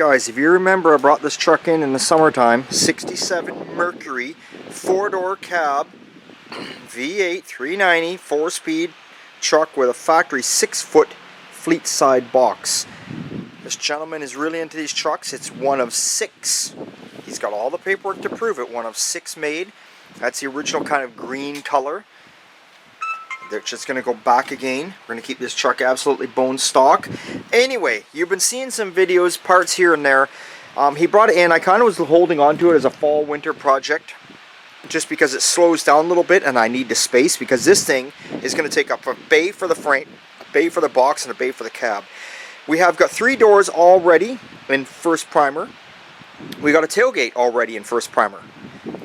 guys, if you remember, I brought this truck in the summertime. 67 Mercury 4-door cab, V8 390 4-speed truck with a factory 6-foot fleet side box. This gentleman is really into these trucks. It's one of 6. He's got all the paperwork to prove it. One of 6 made. That's the original kind of green color. They're just going to go back again. We're going to keep this truck absolutely bone stock. Anyway, you've been seeing some videos, parts here and there. He brought it in. I kind of was holding on to it as a fall-winter project, just because it slows down a little bit and I need the space, because this thing is going to take up a bay for the frame, a bay for the box, and a bay for the cab. We have got 3 doors already in first primer. We got a tailgate already in first primer.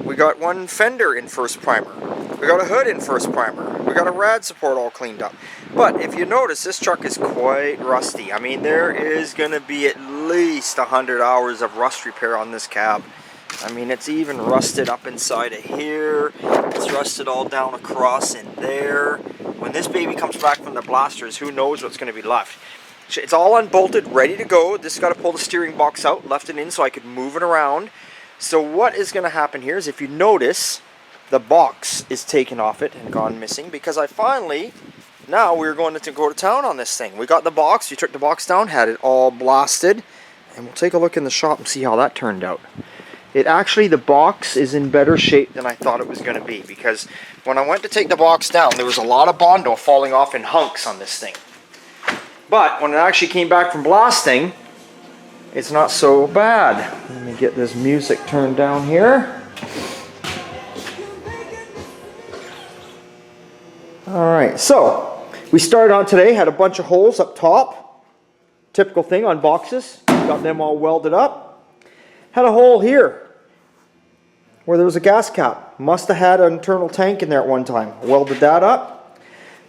We got 1 fender in first primer. We got a hood in first primer. We got a rad support all cleaned up. But if you notice, this truck is quite rusty. I mean, there is going to be at least 100 hours of rust repair on this cab. I mean, it's even rusted up inside of here. It's rusted all down across in there. When this baby comes back from the blasters, who knows what's going to be left. It's all unbolted, ready to go. Just got to pull the steering box out, left it in so I could move it around. So what is going to happen here is, if you notice, the box is taken off it and gone missing, because I finally, now we're going to go to town on this thing. We got the box, we took the box down, had it all blasted, and we'll take a look in the shop and see how that turned out. It actually, the box is in better shape than I thought it was going to be, because when I went to take the box down, there was a lot of Bondo falling off in hunks on this thing. But when it actually came back from blasting, it's not so bad. Let me get this music turned down here. Alright, so we started on today, had a bunch of holes up top. Typical thing on boxes. Got them all welded up. Had a hole here where there was a gas cap. Must have had an internal tank in there at one time. Welded that up.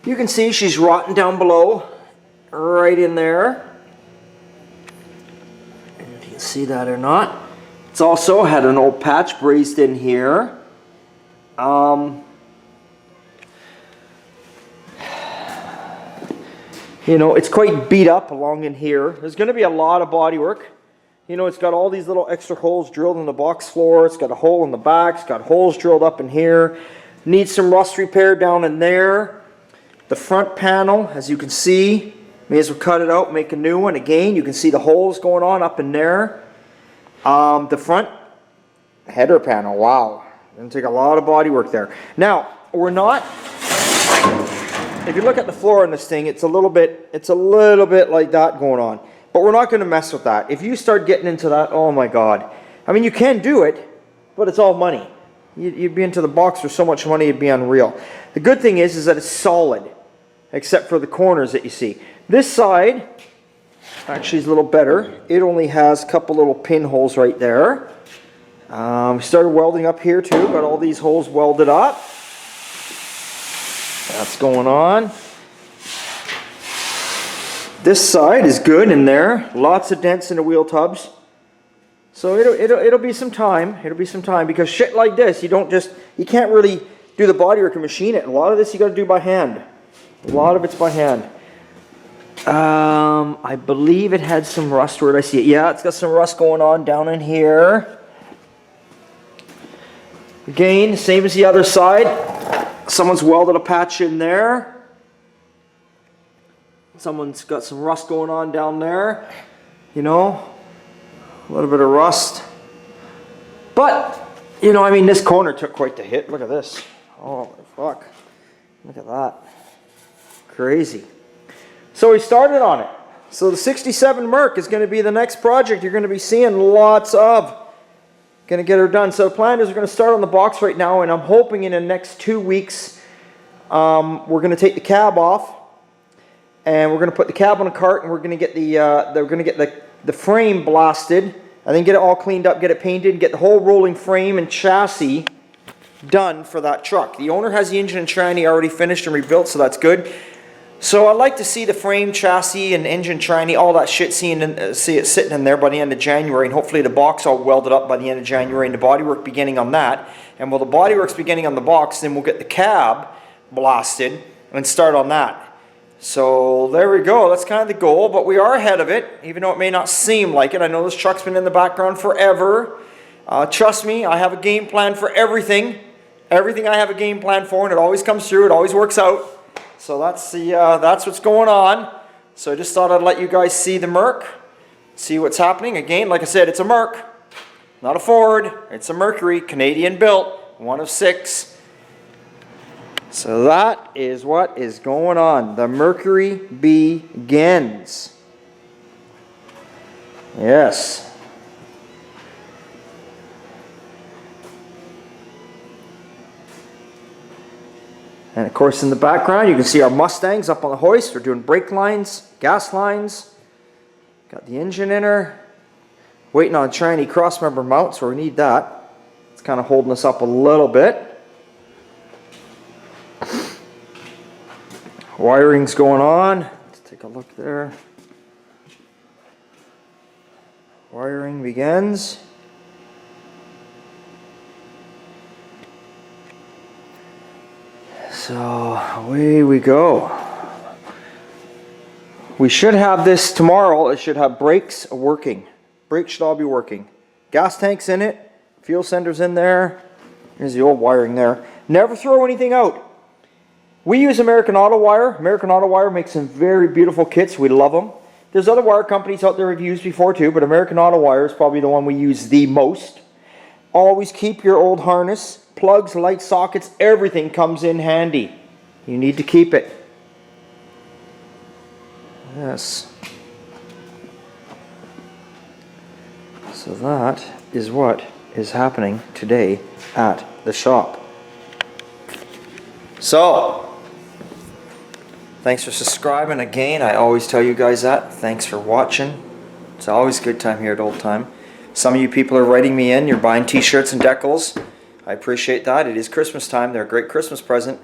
You can see she's rotting down below, right in there. And if you can see that or not. It's also had an old patch brazed in here. You know, it's quite beat up along in here. There's going to be a lot of body work. You know, it's got all these little extra holes drilled in the box floor. It's got a hole in the back. It's got holes drilled up in here. Needs some rust repair down in there. The front panel, as you can see, may as well cut it out, make a new one. Again, you can see the holes going on up in there. The front header panel, wow. Going to take a lot of body work there. Now, we're not... If you look at the floor in this thing, it's a little bit like that going on. But we're not going to mess with that. If you start getting into that, oh my God. I mean, you can do it, but it's all money. You'd be into the box for so much money, it'd be unreal. The good thing is that it's solid, except for the corners that you see. This side actually is a little better. It only has a couple little pinholes right there. We started welding up here too. Got all these holes welded up. That's going on. This side is good in there. Lots of dents in the wheel tubs. So it'll be some time. It'll be some time, because shit like this, you can't really do the bodywork and machine it. A lot of this you got to do by hand. A lot of it's by hand. I believe it had some rust where I see it. Yeah, it's got some rust going on down in here. Again, same as the other side. Someone's welded a patch in there. Someone's got some rust going on down there. You know, a little bit of rust. But, you know, I mean, this corner took quite the hit. Look at this. Oh, fuck. Look at that. Crazy. So we started on it. So the 67 Merc is going to be the next project you're going to be seeing lots of. Going to get her done. So the plan is we're going to start on the box right now, and I'm hoping in the next 2 weeks we're going to take the cab off, and we're going to put the cab on a cart, and we're going to get the frame blasted, and then get it all cleaned up, get it painted, get the whole rolling frame and chassis done for that truck. The owner has the engine and tranny already finished and rebuilt, so that's good. So I'd like to see the frame, chassis, and engine tranny, all that shit, see it sitting in there by the end of January, and hopefully the box all welded up by the end of January, and the bodywork beginning on that. And while the bodywork's beginning on the box, then we'll get the cab blasted and start on that. So there we go. That's kind of the goal, but we are ahead of it, even though it may not seem like it. I know this truck's been in the background forever. Trust me, I have a game plan for everything. Everything I have a game plan for, and it always comes through. It always works out. So that's what's going on. So I just thought I'd let you guys see the Merc, see what's happening. Again, like I said, it's a Merc, not a Ford. It's a Mercury, Canadian built, one of 6. So that is what is going on. The Mercury begins. Yes. And of course in the background you can see our Mustangs up on the hoist. We're doing brake lines, gas lines. Got the engine in her. Waiting on a shiny crossmember mount, so we need that. It's kind of holding us up a little bit. Wiring's going on. Let's take a look there. Wiring begins. So away we go. We should have this tomorrow. It should have brakes working. Brakes should all be working. Gas tank's in it. Fuel sender's in there. Here's the old wiring there. Never throw anything out. We use American Auto Wire. American Auto Wire makes some very beautiful kits. We love them. There's other wire companies out there we've used before too, but American Auto Wire is probably the one we use the most. Always keep your old harness. Plugs, light sockets, everything comes in handy. You need to keep it. Yes. So that is what is happening today at the shop. So, thanks for subscribing again. I always tell you guys that. Thanks for watching. It's always a good time here at Old Time. Some of you people are writing me in. You're buying t-shirts and decals. I appreciate that. It is Christmas time. They're a great Christmas present.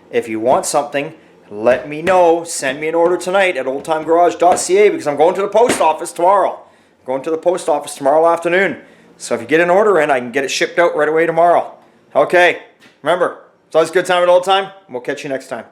If you want something, let me know. Send me an order tonight at oldtimegarage.ca because I'm going to the post office tomorrow. I'm going to the post office tomorrow afternoon. So if you get an order in, I can get it shipped out right away tomorrow. Okay. Remember, it's always a good time at Old Time. We'll catch you next time.